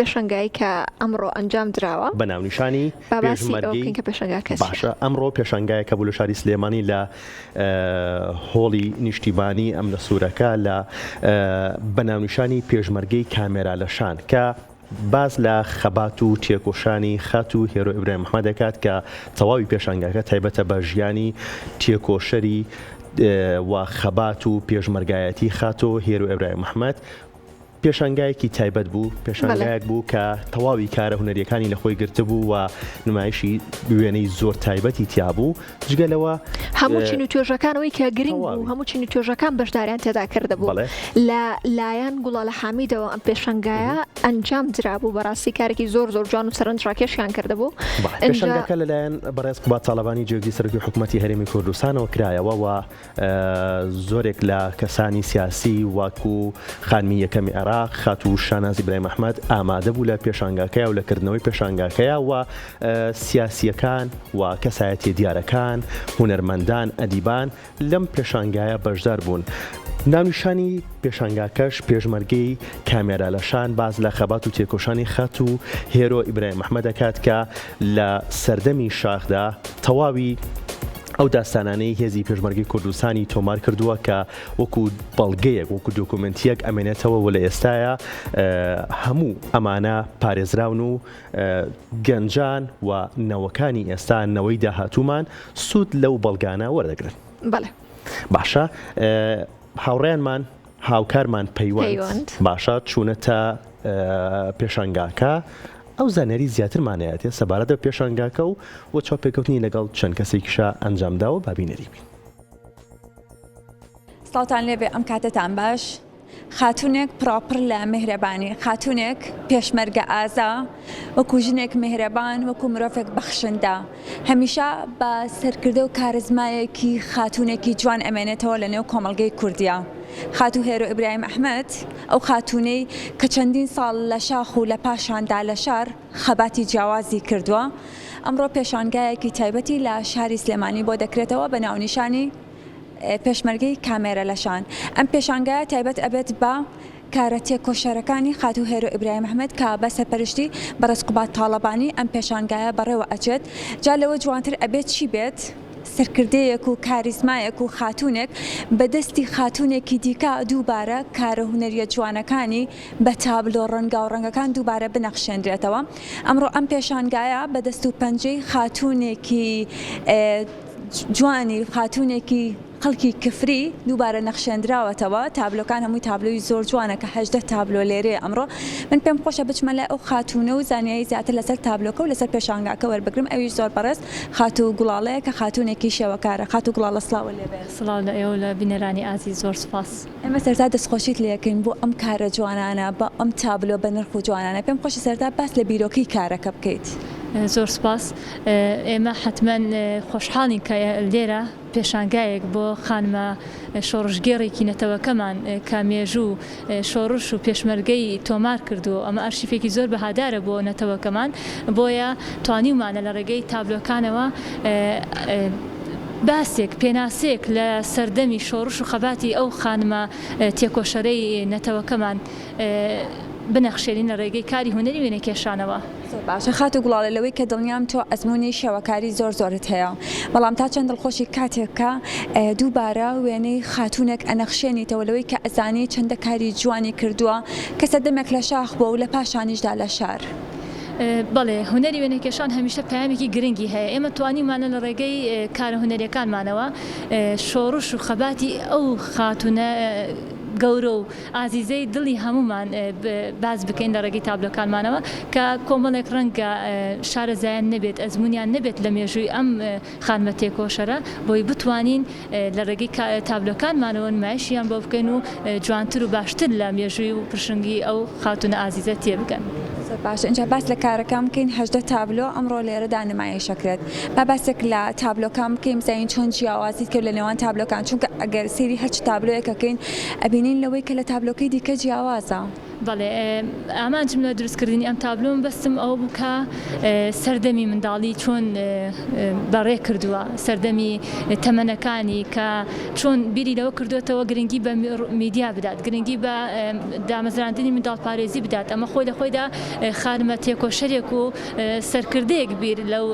پێشەنگایی کە ئەمڕۆ ئەنجام درراوە بە ناونیشانی پێشمەرگی کە پێشەنگا کەس باشە. ئەمڕۆ پێشەنگایە کە بوو لە شاری سلێمانی لە هۆڵی نیشتیبانی ئەم لە سوورەکە لە بە ناونیشانی پێشمەرگەی کامێرا لە شان کە باز لە خەبات و تێکۆشانی خات و هێرۆ ئیبراهیم محمەد دەکات کە تەواوی پێشەنگاکە تایبەتە بە ژیانی تێکۆشەری و خەبات و پێشمەرگایەتی خات و هێرۆ ئیبراهیم محمەد. پێشەنگایەکی تایبەت بوو، پێشەنگایەک بوو کە تەواوی کارە هونەریەکانی لە خۆی گرتبوو و نمایشی وێنەی زۆر تایبەتی تیابوو. جگەلەوە هەموو چین و توێژەکانەوەی کە گرنگ بوو هەموو چین و توێژەکان بەشداریان تێدا کردبوو لە لایەن گوڵاڵە حامیدەوە ئەم پێشەنگایە ئەنجام درابوو بەڕاستی کارێکی زۆر زۆر جوان و سەرنجڕاکێشیان کردبوو. پێشەنگەکە لەلایەن بەڕێز قوبات تاڵەبانی جێگی سەرۆکی حکوومەتی هەرێمی کوردستانەوە کرایەوە و زۆرێک لە کەسانی سیاسی وەکو خانمی یەکەمی عێراق خات و شاناز ئیبراهیم محمەد ئامادە بوو لە پێشەنگاکەیە و لەکردنەوەی پێشەنگاکەیە و سیاسیەکان و کەسایەتی دیارەکان هونەرمەندان ئەدیبان لەم پێشەنگایە بەشدار بوون. ناونیشانی پێشەنگاکەش پێشمەرگەی کامێرا لە شان باز لە خەبات و تێکۆشانی خات و هێرۆ ئیبراهیم محمەد دەکات کە لە سەردەمی شاخدا تەواوی ئەو داستانانەی هێزی پێشمەرگی کوردستانی تۆمار کردووە کە وەکو بەڵگەیەک وەکو دۆکومنتیەک ئەمێنێتەوە و لە ئێستاە هەموو ئەمانە پارێزراون و گەنجان و نەوەکانی ئێستا نەوەی داهاتوومان سوود لەو بەڵگانە وەردەگرن. بەڵێ باشە هاوڕێیانمان هاوکارمان پەیوەند باشە چوونەتە پێشەنگاکە ئەو زانیاری زیاترمانایەتێ سەبارەت بە پێشەنگاکە و وە چاپێکەوتنی لەگەڵ چەند کەسێکیشە ئەنجامداوە بابینەری بین. سڵاوتان لێبێ ئەم کاتتان باش. خاتونێک پراپر لە میهرەبانی، خاتونێک پێشمەرگە ئازا، وەکو ژنێک میهرەبان، وەکو مرۆڤێک بەخشندا، هەمیشە بە سەرکردە و کارزمایەکی خاتونێکی جوان ئەمێنێتەوە لە نێو کۆمەڵگەی کوردیا. خاتو هێرۆ ئیبراهیم ئەحمەد ئەو خاتونەی کە چەندین ساڵ لە شاخ و لە پاشاندا لە شار خەباتی جیاوازی کردووە. ئەمڕۆ پێشانگایەکی تایبەتی لە شاری سلێمانی بۆ دەکرێتەوە بە ناونیشانی پێشمەرگەی کامێرە لە شان. ئەم پێشانگایە تایبەت ئەبێت بە کارە تێکۆشەرەکانی خات و هێرۆ ئیبراهیم ئەحمەد کە بە سەرپەرشتی بەڕێز قوبات تاڵەبانی ئەم پێشانگایە بەڕێوە ئەچێت. جا لەوە جوانتر ئەبێت چی بێت؟ سەرکردەیەک و کاریزمایەک و خاتونێک بەدەستی خاتونێکی دیکە دووبارە کارە هونەریە جوانەکانی بە تابلۆ ڕەنگا و ڕەنگەکان دووبارە بنەخشێنرێتەوە. ئەمڕۆ ئەم پێشانگایە بەدەست و پەنجەی خاتونێکی جوانی خاتونێکی خەڵکی کفری دووبارە نەخشێنراوەتەوە. تابلۆکان هەمووی تابلۆی زۆر جوانە کە 18 تابلۆ لێرێ. ئەمڕۆ من پێم خۆشە بچمە لای ئەو خاتونە و زانیایی زیاتر لەسەر تابلۆکە و لەسەر پێشانگاکە وەربگرم. ئەویش زۆر بەڕێز خات و گوڵاڵەیە کە خاتونێکی شێوەکارە. خات و گوڵاڵە سڵاوە لێبێ. سڵاو لە ئێوە لە بینەرانی ئازیز زۆر سوپاس. ئێمە سەرتا دەستخۆشیت لێکەین بۆ ئەم کارە جوانانە بە ئەم تابلۆ بە نرخ و جوانانە. پێم خۆشە سەرتا باس لە بیرۆکەی کارەکە بکەیت. زۆر سپاس. ئێمە حتمەن خۆشحاڵین کە لێرە پێشانگایەک بۆ خانمە شۆڕژگێڕێکی نەتەوەکەمان کامێژوو شۆڕش و پێشمەرگەی تۆمار کردو. ئەمە ئەرشیفێکی زۆر بەهادارە بۆ نەتەوەکەمان، بۆیە توانیمانە لە ڕێگەی تابلۆکانەوە باسێک پێناسێک لە سەردەمی شۆڕش و خەباتی ئەو خانمە تێکۆشەرەی نەتەوەکەمان بنەخشێنین لە ڕێگەی کاری هونەری وێنە کێشانەوە. باشە خات و گوڵاڵەوەی کە دڵنیام تۆ ئەزمموی شێوەکاری زۆر زۆرت هەیە، بەڵام تا چەند دڵخۆشی کاتێککە دووبارە وێنەی خاتونێک ئەنەخشێنیتەوە لەوەی کە ئەزانی چەندە کاری جوانی کردووە کە سەردەمێک لە شاخ بۆ و لە پاشانیشدا لە شار. بەڵێ هونەری وێنەکێشان هەمیشە پامێکی گرنگی هەیە. ئێمە توانیمانە لە ڕێگەی کارە هونەریەکانمانەوە شۆڕش و خەباتی ئەو خاتونە گەورە و ئازیزەی دڵی هەمومان باز بکەین لە ڕێگەی تابلۆکانمانەوە کە کۆمەڵێک ڕەنگە شارەزایان نەبێت، ئەزمونیان نەبێت لە مێژووی ئەم خانمە تێکۆشەرە، بۆی بتوانین لە ڕێگەی تابلۆکانمانەوە نمایشیان بۆ بکەین و جوانتر و باشتر لە مێژووی و پرشنگی ئەو خاتونە ئازیزە تێبگەن. باشە اینجا باس لە کارەکان بکەین. 18 تابلۆ ئەمڕۆ لێرەدا نمایشەکرێت. با باسێک لە تابلۆکان بکەین بزانین چۆن جیاوازیت کرد لە نێوان تابلۆکان، چونکە ئەگەر سێری هەرچ تابلۆیەکەکەین ئەبینین لەوەی کە لە تابلۆکەی دیکە جیاوازە. بەڵێ ئامان جملە دروستکردنی ئەم تابلۆم بەستم ئەوە بوو کە سەردەمی منداڵی چۆن بەڕێ کردووە سەردەمی تەمەنەکانی کە چۆن بیری لەوە کردوێتەوە گرنگی بە میدیا بدات گرنگی بە دامەزراندنی منداڵ پارێزی بدات ئەمە خۆی لە خۆیدا خانمە تێکۆشەرێک و سەرکردەیەک بیر لەو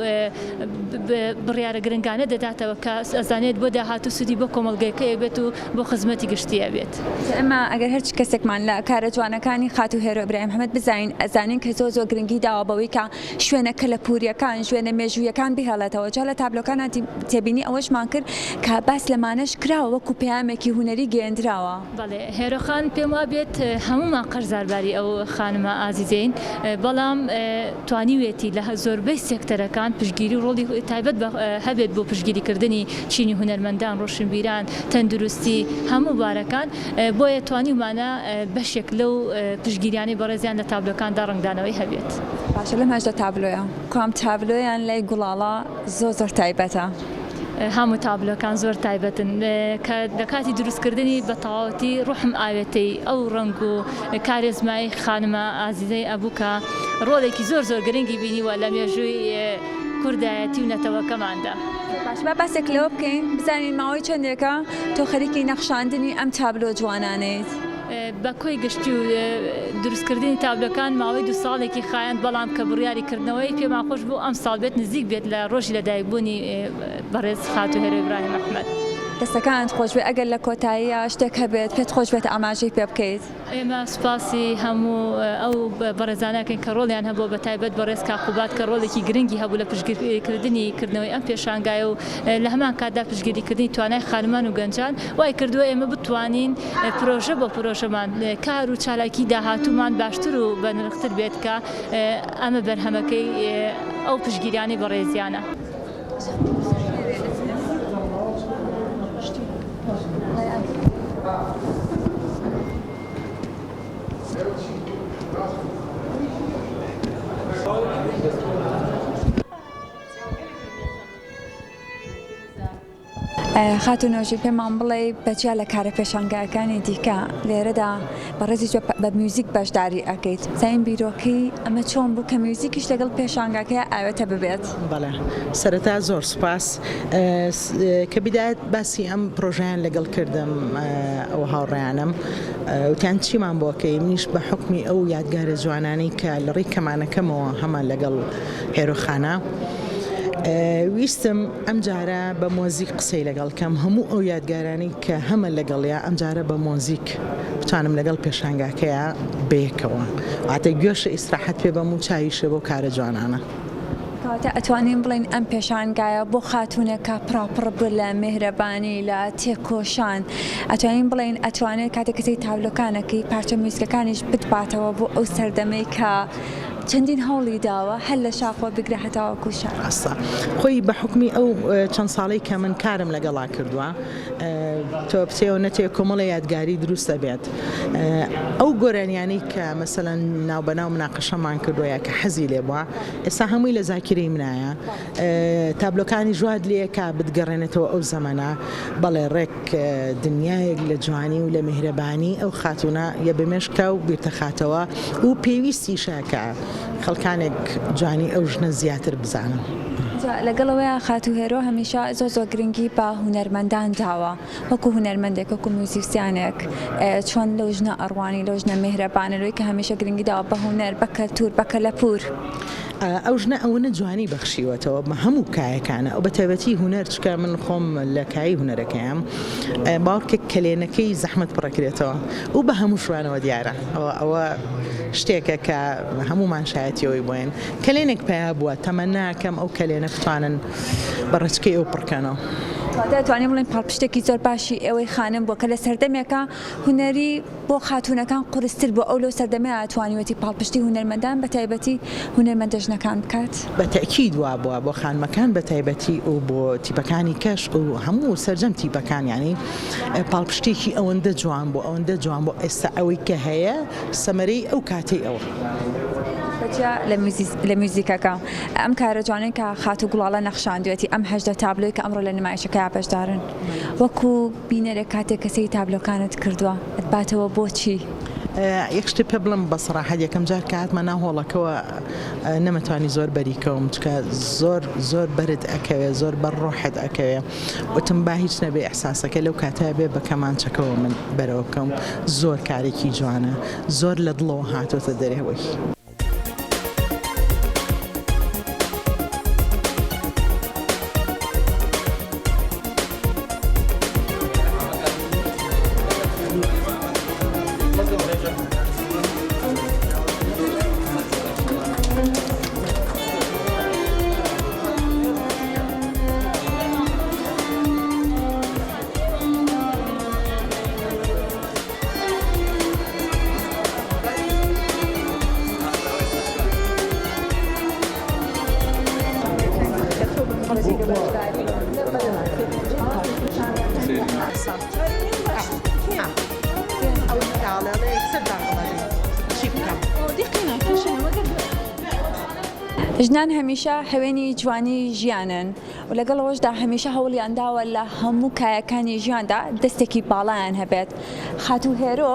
بڕیارە گرنگانە دەداتەوە کە ئەزانێت بۆ داهاتوو سودی بۆ کۆمەڵگەیەکەیە بێت و بۆ خزمەتی گشتیە بێت. ئەمە ئەگەر هەرچ کەسێکمان لە کارە جوانەکانی خات و هێرۆ ئیبراهیم محەممەد بزانین ئەزانین کە زۆر گرنگی داوە بەوەی کە شوێنەکە لە پوریەکان شوێنە مێژوویەکان بهێڵێتەوە جا لە تابلۆکانە تێبینی ئەوەشمان کرد کە باس لەمانەش کراوە وەکو پەیامێکی هونەری گەیەندراوە. بەڵێ هێرۆخان پێم وا بێت هەمومان قەرزارباری ئەو خانمە ئازیزین بەڵام توانیوێتی لە زۆربەی سێکتەرەکان پشتگیری ڕۆڵی تایبەت هەبێت بۆ پشتگیریکردنی چینی هونەرمەندان ڕۆشنبیران تەندروستی هەموو بارەکان بۆیە توانیمانە بەشێک لەو پشتگیریانی بەڕێزیان لە تابلۆکاندا ڕنگدانەوەی هەبێت. باشە لەم هەژدە تابلۆیە کام تابلۆیان لای گوڵاڵە زۆر تایبەتە. هەموو تابلۆکان زۆر تایبەتن کە لە کاتی دروستکردنی بە تەواوەتی ڕوحم ئاوێتەی ئەو ڕنگ و کارێزمای خانمە ئازیزەی ئەبوو کە ڕۆڵێکی زۆر گرنگی بینیوە لە مێژووی کوردایەتی و نەتەوەکەماندا. باشە باسێک لەوە بکەین بزانین ماوەی چەندێکە تۆ خەریکی نەخشاندنی ئەم تابلۆ جوانانەیت. بە کۆی گشتی و دروستکردنی تابلۆکان ماوەی 2 ساڵێکی خایەن بەڵام کە بڕیاریکردنەوەی پێمان خۆش بوو ئەم ساڵ بێت نزیک بێت لە ڕۆژی لەدایکبوونی بەڕێز خات و هێرۆ ئیبراهیم محەممەد. دەستەکانت خۆش بێت ئەگەر لە کۆتاییە شتێک هەبێت پێت خۆش بێت ئاماژەی پێ بکەیت. ئێمە سوپاسی هەموو ئەو بەڕێزانەکەین کە ڕۆڵیان هەبوو بە تایبەت بەڕێز کاقوبات کە ڕۆڵێکی گرنگی هەبوو لە پشتگیریکردنی کردنەوەی ئەم پێشانگایە و لە هەمان کاتدا پشتگیریکردنی توانای خانمان و گەنجان وای کردووە ئێمە بتوانین پرۆژە بۆ پرۆژەمان کار و چالاکی داهاتوومان باشتر و بەنرختر بێت کە ئەمە بەرهەمەکەی ئەو پشتگیریانی بەڕێزیانە. خاتونۆژی پێمان بڵێ بەجیا لە کارە پێشانگایەکانی دیکە لێرەدا بەڕێزی بە میوزیک بەشداری ئەکەیت زین بیرۆکەی ئەمە چۆن بوو کە میوزیکیش لەگەڵ پێشانگاکەیە ئاوێتە ببێت. بەڵێ سەرەتا زۆر سوپاس کە بیدایەت باسی ئەم پرۆژیان لەگەڵ کردم ئەو هاوڕێیانم وتیان چیمان بۆکەی منیش بە حکمی ئەو یادگارە جوانانی کە لە ڕێی کەمانەکەمەوە هەمان لەگەڵ هێرۆخانە ویستم ئەم جارە بە مۆزیک قسەی لەگەڵ کەم هەموو ئەو یادگارانی کە هەمە لەگەڵیا ئەم جارە بە مۆزیک بتوانم لەگەڵ پێشانگاکەیە بەیەکەوە ئاتە گوێشە ئیسراحەت پێ بەم و چاویشە بۆ کارە جوانانە. کەواتە ئەتوانین بڵین ئەم پێشانگایە بۆ خاتونێکە پراپڕ بوو لە میهرەبانی لە تێکۆشان ئەتوانین بڵین ئەتوانێت کاتێک کەسەی تابلۆکانەکەی پارچە میوزیکەکانیش بتباتەوە بۆ ئەو سەردەمەی کە چەندین هەوڵی داوە هەل لە شاخۆ بگرە هەتاوە کوشان. ڕاستە خۆی بە حکمی ئەو چەند ساڵی کە من کارم لەگەڵا کردووە تۆ بچێەوە نەتێ کۆمەڵی یادگاری دروستە بێت ئەو گۆرانیانی کە مەسەلەن ناوبەناو مناقەشەمان کردووە کە حەزی لێ بووە ئێستا هەمووی لە زاکرەی منایە تابلۆکانی ژواد لێ کا بتگەڕێنێتەوە ئەو زەمانە بەڵێ ڕێک دنیایەک لە جوانی و لە میهرەبانی ئەو خاتونە یە بمێشکە و بیرتەخاتەوە و پێویستی شاکە خەڵکانێک جوانی ئەو ژنە زیاتر بزانن. لەگەڵەوەی خات و هێرۆ هەمیشە زۆر گرنگی بە هونەرمەندان داوە وەکو هونەرمەندێک وەکو موزیسیانێک چۆن لەو ژنە ئەڕوانی لەو ژنە میهرەبانە لەوەی کە هەمیشە گرنگی داوە بە هونەر بە کەلتور بە کەلەپور. ئەو ژنە ئەوەنە جوانی بەخشیوەتەوە بە هەموو کایەکانە ئەو بە تایبەتی هونەر چکە من خۆم لە کایی هونەرەکەیەم باوکێک کلێنەکەی زەحمەت پڕەکرێتەوە و بە هەموو شوانەوە دیارە ئەوە شتێکە کە هەمومان شایەتیەوەی بۆین کلێنێک پیا بووە تەمەناکەم ئەو کلێنە بتوانن بە ڕچکەی ئەو پڕکەنەوە. دەتوانین بڵین پاڵپشتێکی زۆر باشی ئێوەی خانم بووە کە لە سەردەمێکە هونەری بۆ خاتونەکان قورستر بۆ ئەو لەو سەردەمەیە ئەتوانیوەتی پاڵپشتی هونەرمەندان بە تایبەتی هونەرمەندە ژنەکان بکات. بە تەکید وا بووە بۆ خانمەکان بە تایبەتی و بۆ تیپەکانی کەش و هەموو سەرجەم تیپەکان ینی پاڵپشتێکی ئەوەندە جوان بۆ ئەوەندە جوان بۆ ئێستا ئەوەی کە هەیە سەمەرەی ئەو کاتەی ئەوە. لە میوزیکەکە ئەم کارە جوانەی کە خات و گوڵاڵە نەخشاندوێتی ئەم هەژدە تابلۆی کە ئەمڕۆ لە نمایشەکەی پێشدارن وەکو بینەرە کاتێک کەسەی تابلۆکانت کردووە ئەتباتەوە بۆچی؟ یەک شتی پێ بڵم بە سەراحەت یەکەم جار کە هاتمە ناو هۆڵەکەوە نەمەتوانی زۆر بەریکەوم چکە زۆر بەرد ئەکەوێ زۆر بەر ڕۆحت ئەکەوێ وتم با هیچ نەبێ ئەحساسەکە لەو کاتە بێ بە کەمانچەکەەوە من بەرەوە بکەم زۆر کارێکی جوانە زۆر لە دڵەوە هاتوۆتە دەرێەوەی. ژنان هەمیشە هەوێنی جوانی ژیانن و لەگەڵەوەشدا هەمیشە هەوڵیان داوە لە هەموو کایەکانی ژیاندا دەستێکی باڵایان هەبێت. خاتوو هێرۆ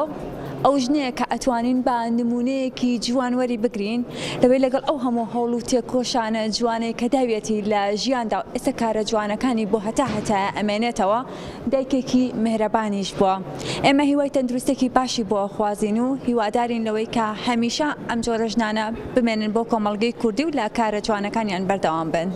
ئەو ژنەیە کە ئەتوانین بە نمونەیەکی جوانوەری بگرین لەوەی لەگەڵ ئەو هەموو هەوڵ و تێکۆشانە جوانەی کە داوێتی لە ژیاندا ئێستا کارە جوانەکانی بۆ هەتا ئەمێنێتەوە دایکێکی مهرەبانیش بووە. ئێمە هیوای تەندروستێکی باشی بۆ خوازین و هیوادارین لەوەی کە هەمیشە ئەم جۆرە ژنانە بمێنن بۆ کۆمەڵگەی کوردی و لە کارە جوانەکانیان بەردەوام بن.